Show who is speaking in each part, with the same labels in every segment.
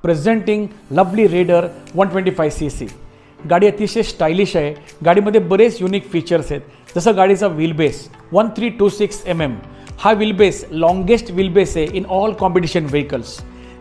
Speaker 1: Presenting lovely raider 125cc। गाडी अतिशय stylish आहे। गाडीमध्ये बरेच युनिक फीचर्स आहेत, जसं गाडीचा व्हील बेस 1326 mm। हा wheel base longest wheel base आहे in all competition vehicles.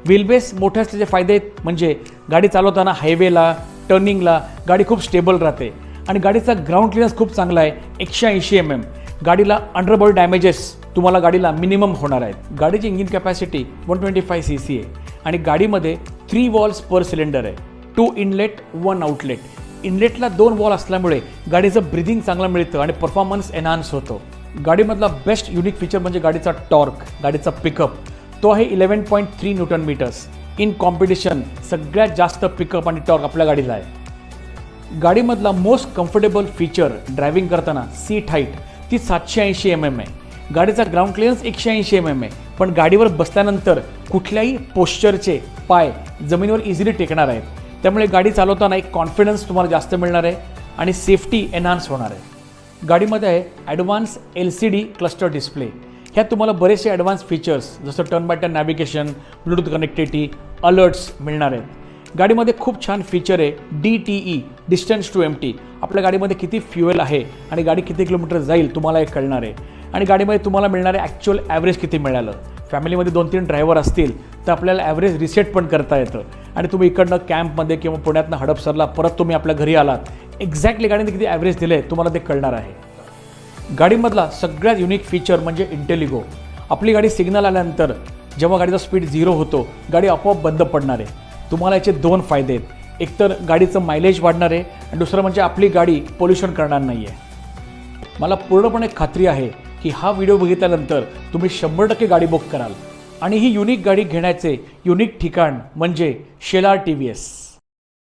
Speaker 1: Wheel base मोठे असल्याचे फायदे आहेत म्हणजे गाडी चालवताना हायवेला टर्निंगला गाडी खूप स्टेबल राहते आणि गाडीचा ग्राउंड क्लिअरन्स खूप चांगला आहे 180 mm। गाडीला अंडरबॉडी डॅमेजेस तुम्हाला गाडीला मिनिमम होणार आहेत। गाडीची इंजिन कॅपॅसिटी 125cc आहे आणि गाडीमध्ये 3 वॉल्स पर सिलेंडर आहे, 2 इनलेट 1 आउटलेट। इनलेटला 2 वॉल असल्यामुळे गाडीचं ब्रिदिंग चांगलं मिळतं आणि परफॉर्मन्स एनहान्स होतो। गाडीमधला बेस्ट युनिक फीचर म्हणजे गाडीचा टॉर्क, गाडीचा पिकअप तो आहे 11.3 न्यूटन मीटर्स। इन कॉम्पिटिशन सगळ्यात जास्त पिकअप आणि टॉर्क आपल्या गाडीला आहे। गाडीमधला मोस्ट कम्फर्टेबल फीचर ड्रायव्हिंग करताना सीट हाईट ती 780 mm आहे। गाडीचा ग्राउंड क्लिअरन्स 180 mm आहे, पण गाडीवर बसल्यानंतर कुठल्याही पोश्चरचे पाय जमिनीवर इझिली टेकणार आहेत, त्यामुळे गाडी चालवताना एक कॉन्फिडन्स तुम्हाला जास्त मिळणार आहे आणि सेफ्टी एनहान्स होणार आहे। गाडीमध्ये आहे ॲडव्हान्स LCD क्लस्टर डिस्प्ले। ह्यात तुम्हाला बरेचसे ॲडव्हान्स फीचर्स जसं turn by turn navigation, Bluetooth connectivity, alerts मिळणार आहेत। गाडीमध्ये खूप छान फीचर आहे DTE डिस्टन्स टू एम्प्टी। आपल्या गाडीमध्ये किती फ्युएल आहे आणि गाडी किती किलोमीटर जाईल तुम्हाला हे कळणार आहे आणि गाडीमध्ये तुम्हाला मिळणारे ॲक्च्युअल ॲव्हरेज किती मिळालं। फॅमिलीमध्ये 2-3 ड्रायव्हर असतील तर आपल्याला ॲव्हरेज रिसेट पण करता येतं आणि तुम्ही इकडनं कॅम्पमध्ये किंवा पुण्यातनं हडपसरला परत तुम्ही आपल्या घरी आलात एक्झॅक्टली गाडीने किती ॲव्हरेज दिलं आहे तुम्हाला ते कळणार आहे। गाडीमधला सगळ्यात युनिक फीचर म्हणजे इंटेलिगो। आपली गाडी सिग्नल आल्यानंतर जेव्हा गाडीचा स्पीड 0 होतो गाडी आपोआप बंद पडणार आहे। तुम्हाला याचे 2 फायदे आहेत, एकतर गाडीचं मायलेज वाढणार आहे आणि दुसरं म्हणजे आपली गाडी पोल्युशन करणार नाही आहे। मला पूर्णपणे खात्री आहे की हा व्हिडिओ बघितल्यानंतर तुम्ही 100% गाडी बुक कराल आणि ही युनिक गाडी घेण्याचे युनिक ठिकाण म्हणजे शेलार TVS।